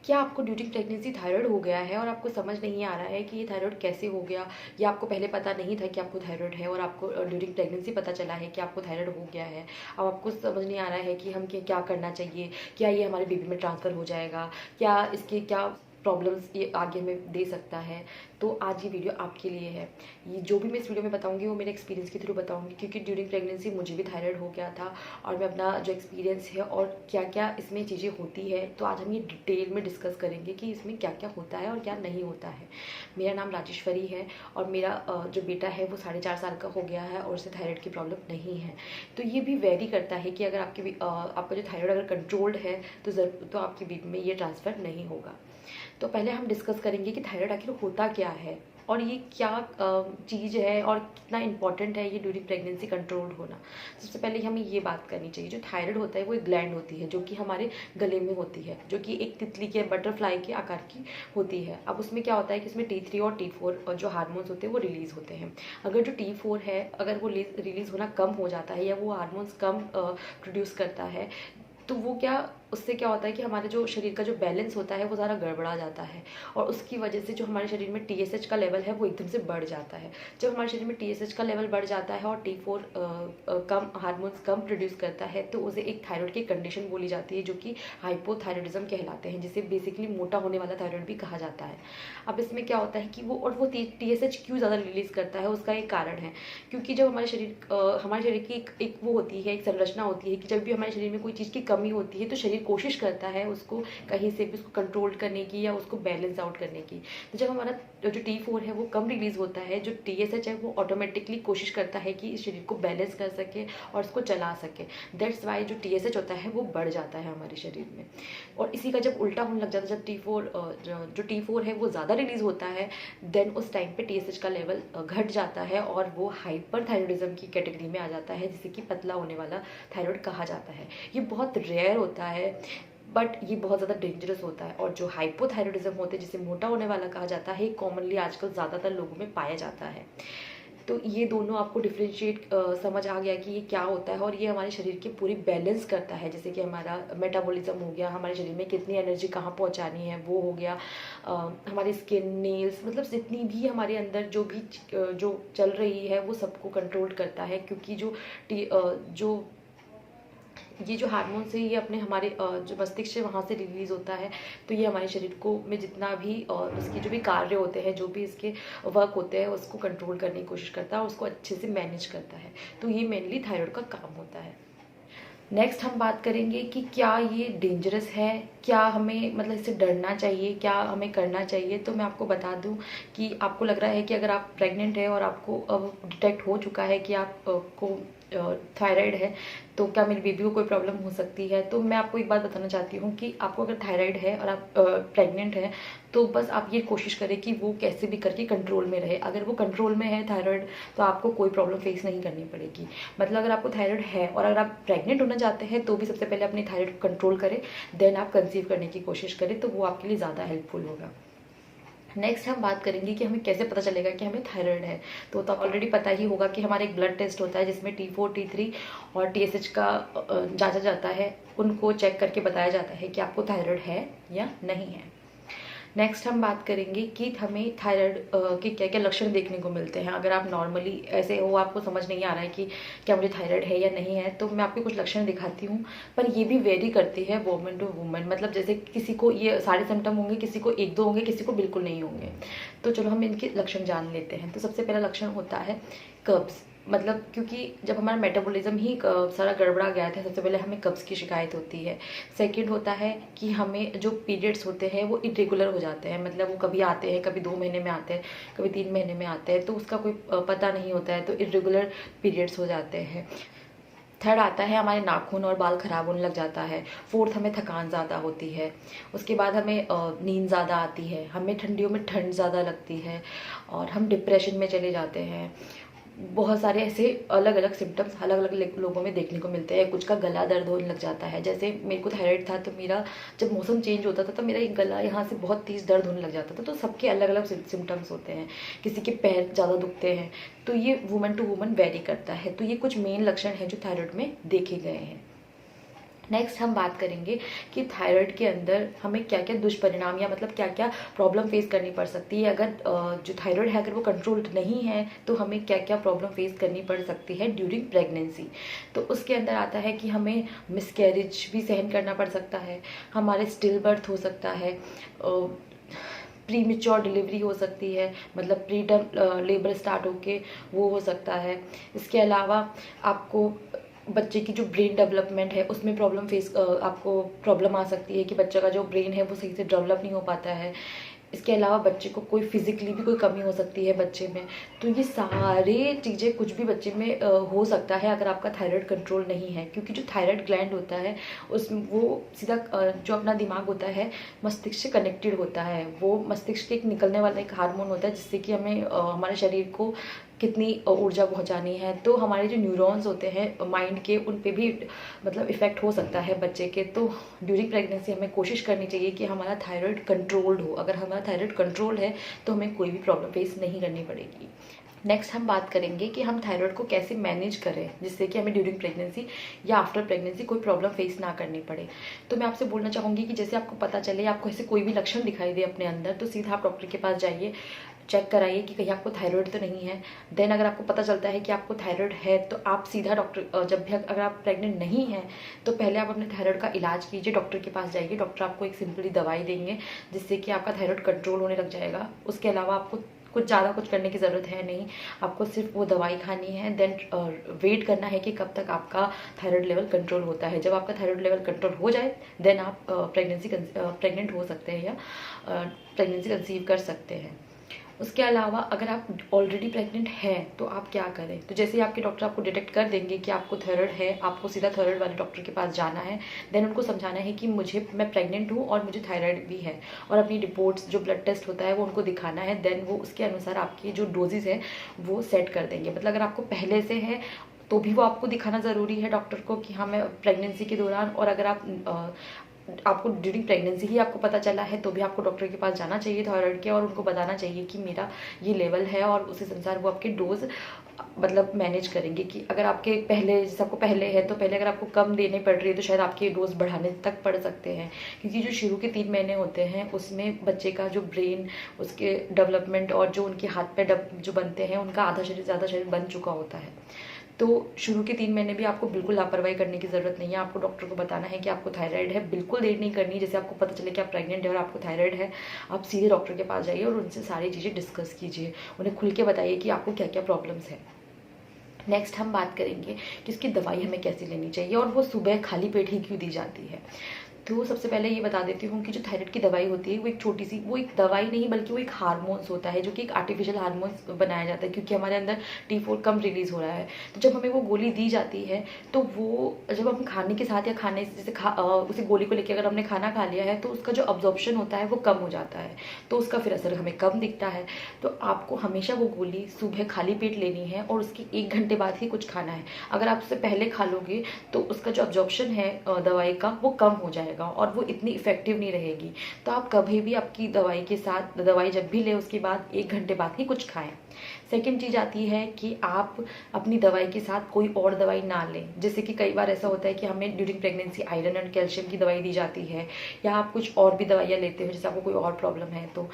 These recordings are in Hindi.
क्या आपको ड्यूरिंग प्रेगनेंसी थायराइड हो गया है और आपको समझ नहीं आ रहा है कि ये थायराइड कैसे हो गया, या आपको पहले पता नहीं था कि आपको थायराइड है और आपको ड्यूरिंग प्रेगनेंसी पता चला है कि आपको थायराइड हो गया है। अब आपको समझ नहीं आ रहा है कि हम क्या करना चाहिए, क्या ये हमारे बेबी में ट्रांसफ़र हो जाएगा, क्या इसके क्या प्रॉब्लम्स ये आगे हमें दे सकता है। तो आज ये वीडियो आपके लिए है। ये जो भी मैं इस वीडियो में बताऊंगी वो मेरे एक्सपीरियंस के थ्रू बताऊंगी, क्योंकि ड्यूरिंग प्रेगनेंसी मुझे भी थायराइड हो गया था और मैं अपना जो एक्सपीरियंस है और क्या क्या इसमें चीज़ें होती है, तो आज हम ये डिटेल में डिस्कस करेंगे कि इसमें क्या क्या होता है और क्या नहीं होता है। मेरा नाम राजेश्वरी है और मेरा जो बेटा है वो 4.5 साल का हो गया है और उसे थायराइड की प्रॉब्लम नहीं है। तो ये भी वेरी करता है कि अगर आपका जो थायराइड अगर कंट्रोल्ड है तो आपके बीच में ये ट्रांसफ़र नहीं होगा। तो पहले हम डिस्कस करेंगे कि थायराइड आखिर होता क्या है और ये क्या चीज़ है और कितना इम्पॉर्टेंट है ये ड्यूरिंग प्रेगनेंसी कंट्रोल्ड होना। सबसे पहले हमें ये बात करनी चाहिए, जो थायराइड होता है वो एक ग्लैंड होती है जो कि हमारे गले में होती है, जो कि एक तितली के बटरफ्लाई के आकार की होती है। अब उसमें क्या होता है कि इसमें T3 और T4 जो हार्मोन्स होते हैं वो रिलीज़ होते हैं। अगर जो T4 है अगर वो रिलीज़ होना कम हो जाता है या वो हार्मोन्स कम प्रोड्यूस करता है, तो वो उससे क्या होता है कि हमारे जो शरीर का जो बैलेंस होता है वो ज़्यादा गड़बड़ा जाता है और उसकी वजह से जो हमारे शरीर में TSH का लेवल है वो एकदम से बढ़ जाता है। जब हमारे शरीर में TSH का लेवल बढ़ जाता है और T4 कम हार्मोन्स कम प्रोड्यूस करता है, तो उसे एक थायराइड की कंडीशन बोली जाती है जो कि हाइपोथायराइडिज्म कहलाते हैं, जिसे बेसिकली मोटा होने वाला थायराइड भी कहा जाता है। अब इसमें क्या होता है कि वो TSH क्यों ज़्यादा रिलीज़ करता है, उसका एक कारण है क्योंकि जब हमारे शरीर की एक वो होती है, एक संरचना होती है कि जब भी हमारे शरीर में कोई चीज़ की कमी होती है तो शरीर कोशिश करता है उसको कहीं से भी उसको कंट्रोल करने की या उसको बैलेंस आउट करने की। तो जब हमारा जो T4 है वो कम रिलीज होता है, जो TSH है वो ऑटोमेटिकली कोशिश करता है कि इस शरीर को बैलेंस कर सके और उसको चला सके। दैट्स वाई जो TSH होता है वो बढ़ जाता है हमारे शरीर में। और इसी का जब उल्टा होने लग जाता है, जब जो T4 है वो ज़्यादा रिलीज होता है, देन उस टाइम पे TSH का लेवल घट जाता है और वो हाइपरथायराइडिज्म की कैटेगरी में आ जाता है, जिसे कि पतला होने वाला थायराइड कहा जाता है। ये बहुत रेयर होता है बट ये बहुत ज़्यादा डेंजरस होता है। और जो हाइपोथायराइडिज्म होते हैं जिसे मोटा होने वाला कहा जाता है, कॉमनली आजकल ज़्यादातर लोगों में पाया जाता है। तो ये दोनों आपको डिफ्रेंशिएट समझ आ गया कि ये क्या होता है और ये हमारे शरीर की पूरी बैलेंस करता है, जैसे कि हमारा मेटाबॉलिज्म हो गया, हमारे शरीर में कितनी एनर्जी कहाँ पहुँचानी है वो हो गया, हमारी स्किन, नेल्स, मतलब जितनी भी हमारे अंदर जो चल रही है वो सबको कंट्रोल करता है। क्योंकि ये जो हार्मोन्स है ये अपने हमारे जो मस्तिष्क से वहाँ से रिलीज़ होता है, तो ये हमारे शरीर को में जितना भी उसके जो भी कार्य होते हैं, जो भी इसके वर्क होते हैं, उसको कंट्रोल करने की कोशिश करता है और उसको अच्छे से मैनेज करता है। तो ये मेनली थायराइड का काम होता है। नेक्स्ट हम बात करेंगे कि क्या ये डेंजरस है, क्या हमें मतलब इससे डरना चाहिए, क्या हमें करना चाहिए। तो मैं आपको बता दूं कि आपको लग रहा है कि अगर आप प्रेग्नेंट है और आपको अब डिटेक्ट हो चुका है कि आपको थायराइड है, तो क्या मेरी बेबी को कोई प्रॉब्लम हो सकती है। तो मैं आपको एक बात बताना चाहती हूँ कि आपको अगर थायराइड है और आप प्रेग्नेंट है, तो बस आप ये कोशिश करें कि वो कैसे भी करके कंट्रोल में रहे। अगर वो कंट्रोल में है थायराइड, तो आपको कोई प्रॉब्लम फेस नहीं करनी पड़ेगी। मतलब अगर आपको थायराइड है और अगर आप प्रेग्नेंट होना चाहते हैं, तो भी सबसे पहले अपनी थायराइड को कंट्रोल करें, देन आप कंसीव करने की कोशिश करें, तो वो आपके लिए ज़्यादा हेल्पफुल होगा। नेक्स्ट हम बात करेंगे कि हमें कैसे पता चलेगा कि हमें थायराइड है। तो ऑलरेडी पता ही होगा कि हमारा एक ब्लड टेस्ट होता है जिसमें T4, T3 और TSH का जांचा जाता है, उनको चेक करके बताया जाता है कि आपको थायराइड है या नहीं है। नेक्स्ट हम बात करेंगे कि हमें थायराइड के क्या क्या लक्षण देखने को मिलते हैं। अगर आप नॉर्मली ऐसे हो, आपको समझ नहीं आ रहा है कि क्या मुझे थायराइड है या नहीं है, तो मैं आपको कुछ लक्षण दिखाती हूँ, पर ये भी वेरी करती है वुमेन टू वुमेन। मतलब जैसे किसी को ये सारे सिम्टम होंगे, किसी को 1-2 होंगे, किसी को बिल्कुल नहीं होंगे। तो चलो हम इनके लक्षण जान लेते हैं। तो सबसे पहला लक्षण होता है कब्ज़। मतलब क्योंकि जब हमारा मेटाबॉलिज्म ही सारा गड़बड़ा गया था, सबसे पहले हमें कब्ज़ की शिकायत होती है। सेकंड होता है कि हमें जो पीरियड्स होते हैं वो इरेगुलर हो जाते हैं, मतलब वो कभी आते हैं, कभी 2 महीने में आते हैं, कभी 3 महीने में आते हैं, तो उसका कोई पता नहीं होता है, तो इरेगुलर पीरियड्स हो जाते हैं। थर्ड आता है हमारे नाखून और बाल खराब होने लग जाता है। फोर्थ, हमें थकान ज़्यादा होती है। उसके बाद हमें नींद ज़्यादा आती है, हमें ठंडियों में ठंड ज़्यादा लगती है और हम डिप्रेशन में चले जाते हैं। बहुत सारे ऐसे अलग अलग सिम्टम्स अलग अलग लोगों में देखने को मिलते हैं। कुछ का गला दर्द होने लग जाता है, जैसे मेरे को थायराइड था तो मेरा जब मौसम चेंज होता था तो मेरा एक गला यहाँ से बहुत तेज़ दर्द होने लग जाता था। तो सबके अलग अलग सिम्टम्स होते हैं, किसी के पैर ज़्यादा दुखते हैं, तो ये वुमन टू वुमन वेरी करता है। तो ये कुछ मेन लक्षण हैं जो थायराइड में देखे गए हैं। नेक्स्ट हम बात करेंगे कि थायराइड के अंदर हमें क्या क्या दुष्परिणाम या मतलब क्या क्या प्रॉब्लम फेस करनी पड़ सकती है। अगर जो थायराइड है अगर वो कंट्रोल्ड नहीं है तो हमें क्या क्या प्रॉब्लम फेस करनी पड़ सकती है ड्यूरिंग प्रेगनेंसी। तो उसके अंदर आता है कि हमें मिसकैरेज भी सहन करना पड़ सकता है, हमारे स्टिल बर्थ हो सकता है, प्री मेच्योर डिलीवरी हो सकती है, मतलब प्री टर्म लेबर स्टार्ट होके वो हो सकता है। इसके अलावा आपको बच्चे की जो ब्रेन डेवलपमेंट है उसमें आपको प्रॉब्लम आ सकती है कि बच्चे का जो ब्रेन है वो सही से डेवलप नहीं हो पाता है। इसके अलावा बच्चे को कोई फिजिकली भी कोई कमी हो सकती है बच्चे में। तो ये सारे चीज़ें कुछ भी बच्चे में हो सकता है अगर आपका थायराइड कंट्रोल नहीं है, क्योंकि जो थायराइड ग्लैंड होता है उसमें वो सीधा जो अपना दिमाग होता है मस्तिष्क से कनेक्टेड होता है। वो मस्तिष्क के एक निकलने वाला एक हार्मोन होता है जिससे कि हमें हमारे शरीर को कितनी ऊर्जा पहुंचानी है। तो हमारे जो न्यूरॉन्स होते हैं माइंड के उन पे भी मतलब इफ़ेक्ट हो सकता है बच्चे के। तो ड्यूरिंग प्रेगनेंसी हमें कोशिश करनी चाहिए कि हमारा थायराइड कंट्रोल्ड हो। अगर हमारा थायराइड कंट्रोल है तो हमें कोई भी प्रॉब्लम फेस नहीं करनी पड़ेगी। नेक्स्ट हम बात करेंगे कि हम थायराइड को कैसे मैनेज करें जिससे कि हमें ड्यूरिंग प्रेगनेंसी या आफ्टर प्रेगनेंसी कोई प्रॉब्लम फेस ना करनी पड़े। तो मैं आपसे बोलना चाहूँगी कि जैसे आपको पता चले, आपको ऐसे कोई भी लक्षण दिखाई दे अपने अंदर, तो सीधा आप डॉक्टर के पास जाइए, चेक कराइए कि कहीं आपको थायराइड तो नहीं है। देन अगर आपको पता चलता है कि आपको थायराइड है तो आप सीधा डॉक्टर, जब भी अगर आप प्रेग्नेंट नहीं हैं तो पहले आप अपने थायराइड का इलाज कीजिए, डॉक्टर के पास जाइए। डॉक्टर आपको एक सिंपली दवाई देंगे जिससे कि आपका थायराइड कंट्रोल होने लग जाएगा। उसके अलावा आपको कुछ करने की ज़रूरत है नहीं, आपको सिर्फ वो दवाई खानी है। देन वेट करना है कि कब तक आपका थायराइड लेवल कंट्रोल होता है। जब आपका थायराइड लेवल कंट्रोल हो जाए देन आप प्रेग्नेंट हो सकते हैं या प्रेगनेंसी कंसीव कर सकते हैं। उसके अलावा अगर आप ऑलरेडी प्रेग्नेंट हैं तो आप क्या करें। तो जैसे ही आपके डॉक्टर आपको डिटेक्ट कर देंगे कि आपको थायराइड है, आपको सीधा थायराइड वाले डॉक्टर के पास जाना है। देन उनको समझाना है कि मैं प्रेग्नेंट हूँ और मुझे थायराइड भी है, और अपनी रिपोर्ट्स जो ब्लड टेस्ट होता है वो उनको दिखाना है। देन वो उसके अनुसार आपकी जो डोजेज है वो सेट कर देंगे। मतलब अगर आपको पहले से है तो भी वो आपको दिखाना ज़रूरी है डॉक्टर को कि हाँ मैं प्रेगनेंसी के दौरान, और अगर आपको ड्यूरिंग प्रेगनेंसी ही आपको पता चला है तो भी आपको डॉक्टर के पास जाना चाहिए थायराइड के, और उनको बताना चाहिए कि मेरा ये लेवल है, और उसी अनुसार वो आपके डोज मतलब मैनेज करेंगे। कि अगर आपके पहले, जैसे आपको पहले है तो पहले अगर आपको कम देने पड़ रही है तो शायद आपके डोज बढ़ाने तक पड़ सकते हैं। क्योंकि जो शुरू के 3 महीने होते हैं उसमें बच्चे का जो ब्रेन, उसके डेवलपमेंट और जो उनके हाथ पे जो बनते हैं उनका आधा शरीर ज़्यादा शरीर बन चुका होता है। तो शुरू के 3 महीने भी आपको बिल्कुल लापरवाही करने की ज़रूरत नहीं है। आपको डॉक्टर को बताना है कि आपको थायराइड है, बिल्कुल देर नहीं करनी। जैसे आपको पता चले कि आप प्रेग्नेंट है और आपको थायराइड है, आप सीधे डॉक्टर के पास जाइए और उनसे सारी चीज़ें डिस्कस कीजिए, उन्हें खुल के बताइए कि आपको क्या क्या प्रॉब्लम्स है। नेक्स्ट हम बात करेंगे कि उसकी दवाई हमें कैसे लेनी चाहिए और वो सुबह खाली पेट ही क्यों दी जाती है। तो सबसे पहले ये बता देती हूँ कि जो थायराइड की दवाई होती है वो एक छोटी सी, वो एक दवाई नहीं बल्कि वो एक हार्मोन्स होता है जो कि एक आर्टिफिशियल हार्मोन्स बनाया जाता है, क्योंकि हमारे अंदर T4 कम रिलीज हो रहा है। तो जब हमें वो गोली दी जाती है तो वो जब हम खाने के साथ या खाने से जैसे उसी गोली को लेकर अगर हमने खाना खा लिया है तो उसका जो अब्जॉर्प्शन होता है वो कम हो जाता है, तो उसका फिर असर हमें कम दिखता है। तो आपको हमेशा वो गोली सुबह खाली पेट लेनी है और उसके 1 घंटे बाद ही कुछ खाना है। अगर आप उससे पहले खा लोगे तो उसका जो अब्जॉर्प्शन है दवाई का वो कम हो जाएगा और वो इतनी इफेक्टिव नहीं रहेगी। तो आप कभी भी आपकी दवाई के साथ, दवाई जब भी ले उसके बाद 1 घंटे बाद ही कुछ खाएं। सेकेंड चीज़ आती है कि आप अपनी दवाई के साथ कोई और दवाई ना लें। जैसे कि कई बार ऐसा होता है कि हमें during pregnancy iron and calcium की दवाई दी जाती है, या आप कुछ और भी दवाइयाँ लेते हो जैसे आपको कोई और प्रॉब्लम है। तो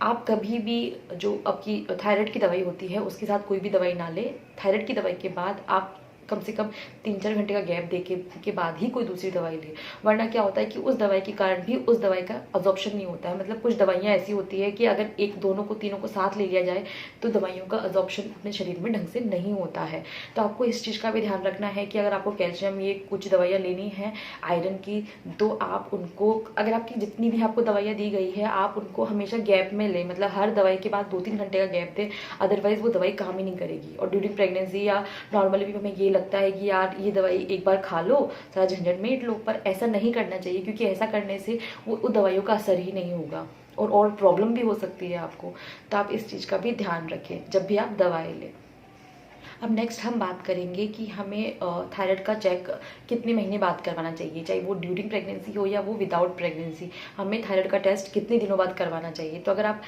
आप कभी भी जो आपकी थायराइड की दवाई होती है उसके साथ कोई भी दवाई ना लें। थायराइड की दवाई के बाद आप कम से कम 3-4 घंटे का गैप दे के बाद ही कोई दूसरी दवाई ले। वरना क्या होता है कि उस दवाई के कारण भी उस दवाई का अब्जॉर्प्शन नहीं होता है। मतलब कुछ दवाइयाँ ऐसी होती है कि अगर दोनों को तीनों को साथ ले लिया जाए तो दवाइयों का अब्जॉर्प्शन अपने शरीर में ढंग से नहीं होता है। तो आपको इस चीज़ का भी ध्यान रखना है कि अगर आपको कैल्शियम, ये कुछ दवाइयाँ लेनी है आयरन की, तो आप उनको, अगर आपकी जितनी भी आपको दवाइयाँ दी गई है आप उनको हमेशा गैप में लें। मतलब हर दवाई के बाद 2-3 घंटे का गैप दें, अदरवाइज वो दवाई काम ही नहीं करेगी। और ड्यूरिंग प्रेगनेंसी या नॉर्मली भी हमें ये लगता है कि यार ये दवाई एक बार खा लो, सारा झंझट मिट लो, पर ऐसा नहीं करना चाहिए क्योंकि ऐसा करने से वो दवाइयों का असर ही नहीं होगा और प्रॉब्लम भी हो सकती है आपको। तो आप इस चीज़ का भी ध्यान रखें जब भी आप दवाई लें। अब नेक्स्ट हम बात करेंगे कि हमें थायराइड का चेक कितने महीने बाद करवाना चाहिए, चाहे वो ड्यूरिंग प्रेगनेंसी हो या वो विदाउट प्रेगनेंसी। हमें थायराइड का टेस्ट कितने दिनों बाद करवाना चाहिए। तो अगर आप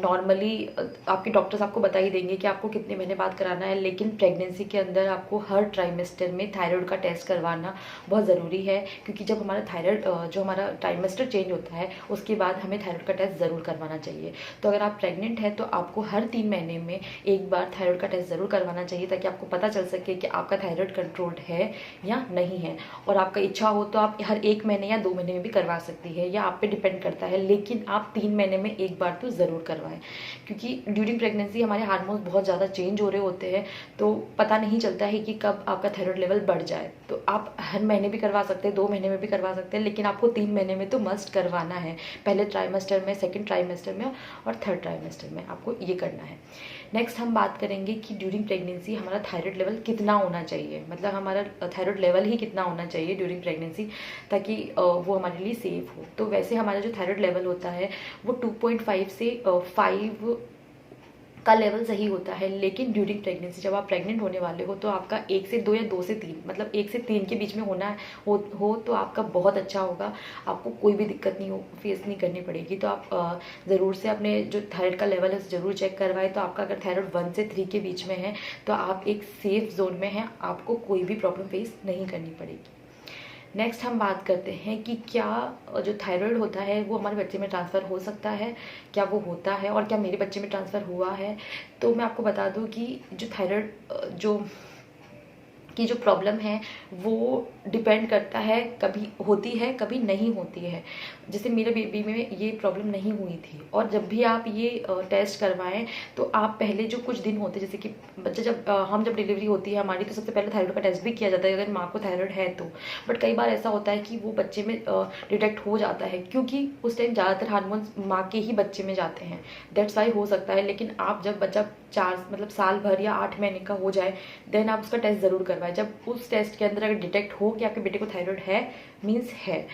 नॉर्मली आपके डॉक्टर्स आपको बता ही देंगे कि आपको कितने महीने बाद कराना है, लेकिन प्रेगनेंसी के अंदर आपको हर ट्राइमेस्टर में थायराइड का टेस्ट करवाना बहुत ज़रूरी है, क्योंकि जब हमारा थायराइड जो हमारा ट्राइमेस्टर चेंज होता है उसके बाद हमें थायराइड का टेस्ट ज़रूर करवाना चाहिए। तो अगर आप प्रेग्नेंट हैं तो आपको हर 3 महीने में एक बार थायराइड का टेस्ट ज़रूर करवाना चाहिए, ताकि आपको पता चल सके कि आपका थायराइड कंट्रोल्ड है या नहीं है। और आपका इच्छा हो तो आप हर 1 महीने या 2 महीने में भी करवा सकती है, या आप पे डिपेंड करता है, लेकिन आप 3 महीने में एक बार तो ज़रूर करवाएं, क्योंकि ड्यूरिंग प्रेगनेंसी हमारे हार्मोन्स बहुत ज़्यादा चेंज हो रहे होते हैं, तो पता नहीं चलता है कि कब आपका थायराइड लेवल बढ़ जाए। तो आप हर महीने भी करवा सकते हैं, 2 महीने में भी करवा सकते हैं, लेकिन आपको 3 महीने में तो मस्ट करवाना है। पहले ट्राइमेस्टर में, सेकेंड ट्राइमेस्टर में और थर्ड ट्राइमेस्टर में आपको ये करना है। नेक्स्ट हम बात करेंगे कि ड्यूरिंग प्रेगनेंसी हमारा थायराइड लेवल कितना होना चाहिए, मतलब हमारा थायराइड लेवल ही कितना होना चाहिए ड्यूरिंग प्रेगनेंसी, ताकि वो हमारे लिए सेफ हो। तो वैसे हमारा जो थायराइड लेवल होता है वो 2.5 से 5 का लेवल सही होता है, लेकिन ड्यूरिंग प्रेगनेंसी जब आप प्रेग्नेंट होने वाले हो तो आपका 1 से 2 या 2 से 3, मतलब 1 से 3 के बीच में होना हो तो आपका बहुत अच्छा होगा। आपको कोई भी दिक्कत नहीं फेस नहीं करनी पड़ेगी। तो आप ज़रूर से अपने जो थायराइड का लेवल है ज़रूर चेक करवाएं। तो आपका अगर थायराइड 1 से 3 के बीच में है तो आप एक सेफ जोन में हैं, आपको कोई भी प्रॉब्लम फेस नहीं करनी पड़ेगी। नेक्स्ट हम बात करते हैं कि क्या जो थायराइड होता है वो हमारे बच्चे में ट्रांसफ़र हो सकता है, क्या वो होता है और क्या मेरे बच्चे में ट्रांसफ़र हुआ है। तो मैं आपको बता दूं कि जो थायराइड की जो प्रॉब्लम है वो डिपेंड करता है, कभी होती है कभी नहीं होती है। जैसे मेरे बेबी में ये प्रॉब्लम नहीं हुई थी, और जब भी आप ये टेस्ट करवाएं तो आप पहले जो कुछ दिन होते हैं, जैसे कि बच्चा जब डिलीवरी होती है हमारी, तो सबसे पहले थायराइड का टेस्ट भी किया जाता है अगर माँ को थायराइड है तो। बट कई बार ऐसा होता है कि वो बच्चे में डिटेक्ट हो जाता है, क्योंकि उस टाइम ज़्यादातर हार्मोन्स माँ के ही बच्चे में जाते हैं, दैट्स वाई हो सकता है। लेकिन आप जब बच्चा 4 मतलब साल भर या 8 महीने का हो जाए देन आप उसका टेस्ट ज़रूर करवाएं। जब उस टेस्ट के अंदर अगर डिटेक्ट हो कि आपके बेटे को थायराइड है मीन्स है,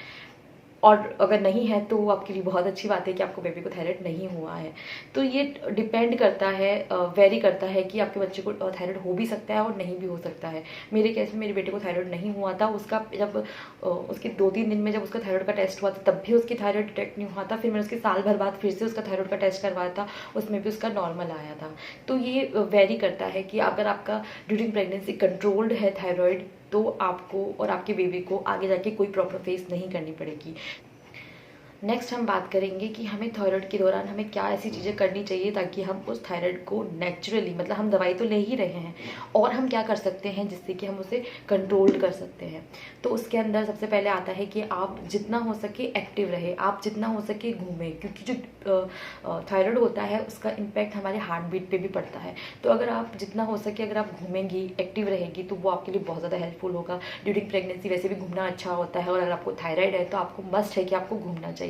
और अगर नहीं है तो आपके लिए बहुत अच्छी बात है कि आपको बेबी को थायराइड नहीं हुआ है। तो ये डिपेंड करता है, वेरी करता है कि आपके बच्चे को थायराइड हो भी सकता है और नहीं भी हो सकता है। मेरे केस में मेरे बेटे को थायराइड नहीं हुआ था, उसका जब उसके 2-3 दिन में जब उसका थायराइड का टेस्ट हुआ था तब भी उसकी थायराइड डिटेक्ट नहीं हुआ था। फिर मैंने उसके साल भर बाद फिर से उसका थायराइड का टेस्ट करवाया था, उसमें भी उसका नॉर्मल आया था। तो ये वेरी करता है कि अगर आपका ड्यूरिंग प्रेगनेंसी कंट्रोल्ड है थायराइड तो आपको और आपके बेबी को आगे जाके कोई प्रॉब्लम फेस नहीं करनी पड़ेगी। नेक्स्ट हम बात करेंगे कि हमें थायराइड के दौरान हमें क्या ऐसी चीज़ें करनी चाहिए ताकि हम उस थायराइड को नेचुरली, मतलब हम दवाई तो ले ही रहे हैं और हम क्या कर सकते हैं जिससे कि हम उसे कंट्रोल कर सकते हैं। तो उसके अंदर सबसे पहले आता है कि आप जितना हो सके एक्टिव रहे, आप जितना हो सके घूमें, क्योंकि जो थायराइड होता है उसका इम्पैक्ट हमारे हार्ट बीट पे भी पड़ता है। तो अगर आप जितना हो सके अगर आप घूमेंगी, एक्टिव रहेगी तो वो आपके लिए बहुत ज़्यादा हेल्पफुल होगा। ड्यूरिंग प्रेगनेंसी वैसे भी घूमना अच्छा होता है, और अगर आपको थायराइड है तो आपको मस्ट है कि आपको घूमना चाहिए।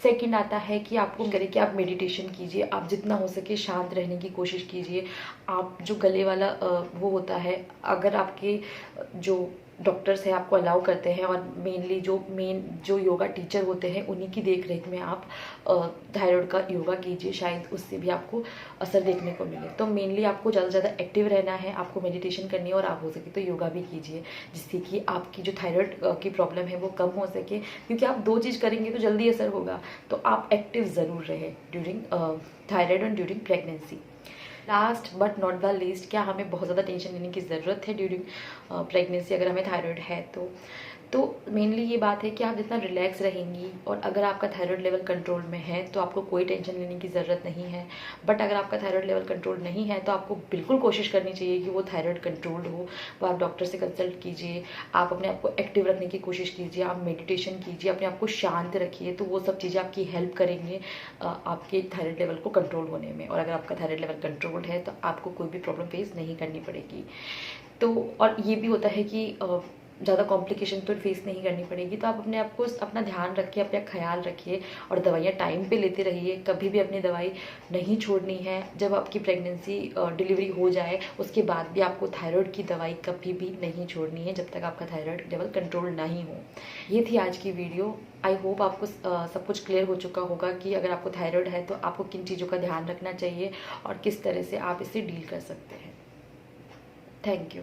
सेकंड आता है कि आपको करें कि आप मेडिटेशन कीजिए, आप जितना हो सके शांत रहने की कोशिश कीजिए। आप जो गले वाला वो होता है, अगर आपके जो डॉक्टर्स हैं आपको अलाउ करते हैं, और मेन जो योगा टीचर होते हैं उन्हीं की देख रेख में आप थायराइड का योगा कीजिए, शायद उससे भी आपको असर देखने को मिले। तो मेनली आपको ज़्यादा से ज़्यादा एक्टिव रहना है, आपको मेडिटेशन करनी है, और आप हो सके तो योगा भी कीजिए, जिससे कि आपकी जो थायराइड की प्रॉब्लम है वो कम हो सके। क्योंकि आप 2 चीज़ करेंगे तो जल्दी असर होगा। तो आप एक्टिव ज़रूर रहे ड्यूरिंग थायराइड और during pregnancy. Last but not the least, क्या हमें बहुत ज़्यादा टेंशन लेने की ज़रूरत है ड्यूरिंग प्रेगनेंसी अगर हमें थायराइड है तो मेनली ये बात है कि आप जितना रिलैक्स रहेंगी, और अगर आपका थायराइड लेवल कंट्रोल में है तो आपको कोई टेंशन लेने की ज़रूरत नहीं है। बट अगर आपका थायराइड लेवल कंट्रोल नहीं है तो आपको बिल्कुल कोशिश करनी चाहिए कि वो थायराइड कंट्रोल्ड हो। वो आप डॉक्टर से कंसल्ट कीजिए, आप अपने आप को एक्टिव रखने की कोशिश कीजिए, आप मेडिटेशन कीजिए, अपने आप को शांत रखिए। तो वो सब चीज़ें आपकी हेल्प करेंगे आपके थायराइड लेवल को कंट्रोल होने में। और अगर आपका थायराइड लेवल कंट्रोल्ड है तो आपको कोई भी प्रॉब्लम फेस नहीं करनी पड़ेगी। तो और ये भी होता है कि ज़्यादा कॉम्प्लिकेशन तो फेस नहीं करनी पड़ेगी। तो आप अपने आप को अपना ध्यान रखिए, अपना ख्याल रखिए, और दवाइयाँ टाइम पे लेते रहिए। कभी भी अपनी दवाई नहीं छोड़नी है। जब आपकी प्रेगनेंसी डिलीवरी हो जाए उसके बाद भी आपको थायराइड की दवाई कभी भी नहीं छोड़नी है, जब तक आपका थायराइड लेवल कंट्रोल नहीं हो। ये थी आज की वीडियो। आई होप आपको सब कुछ क्लियर हो चुका होगा कि अगर आपको थायराइड है तो आपको किन चीज़ों का ध्यान रखना चाहिए और किस तरह से आप इससे डील कर सकते हैं। Thank you.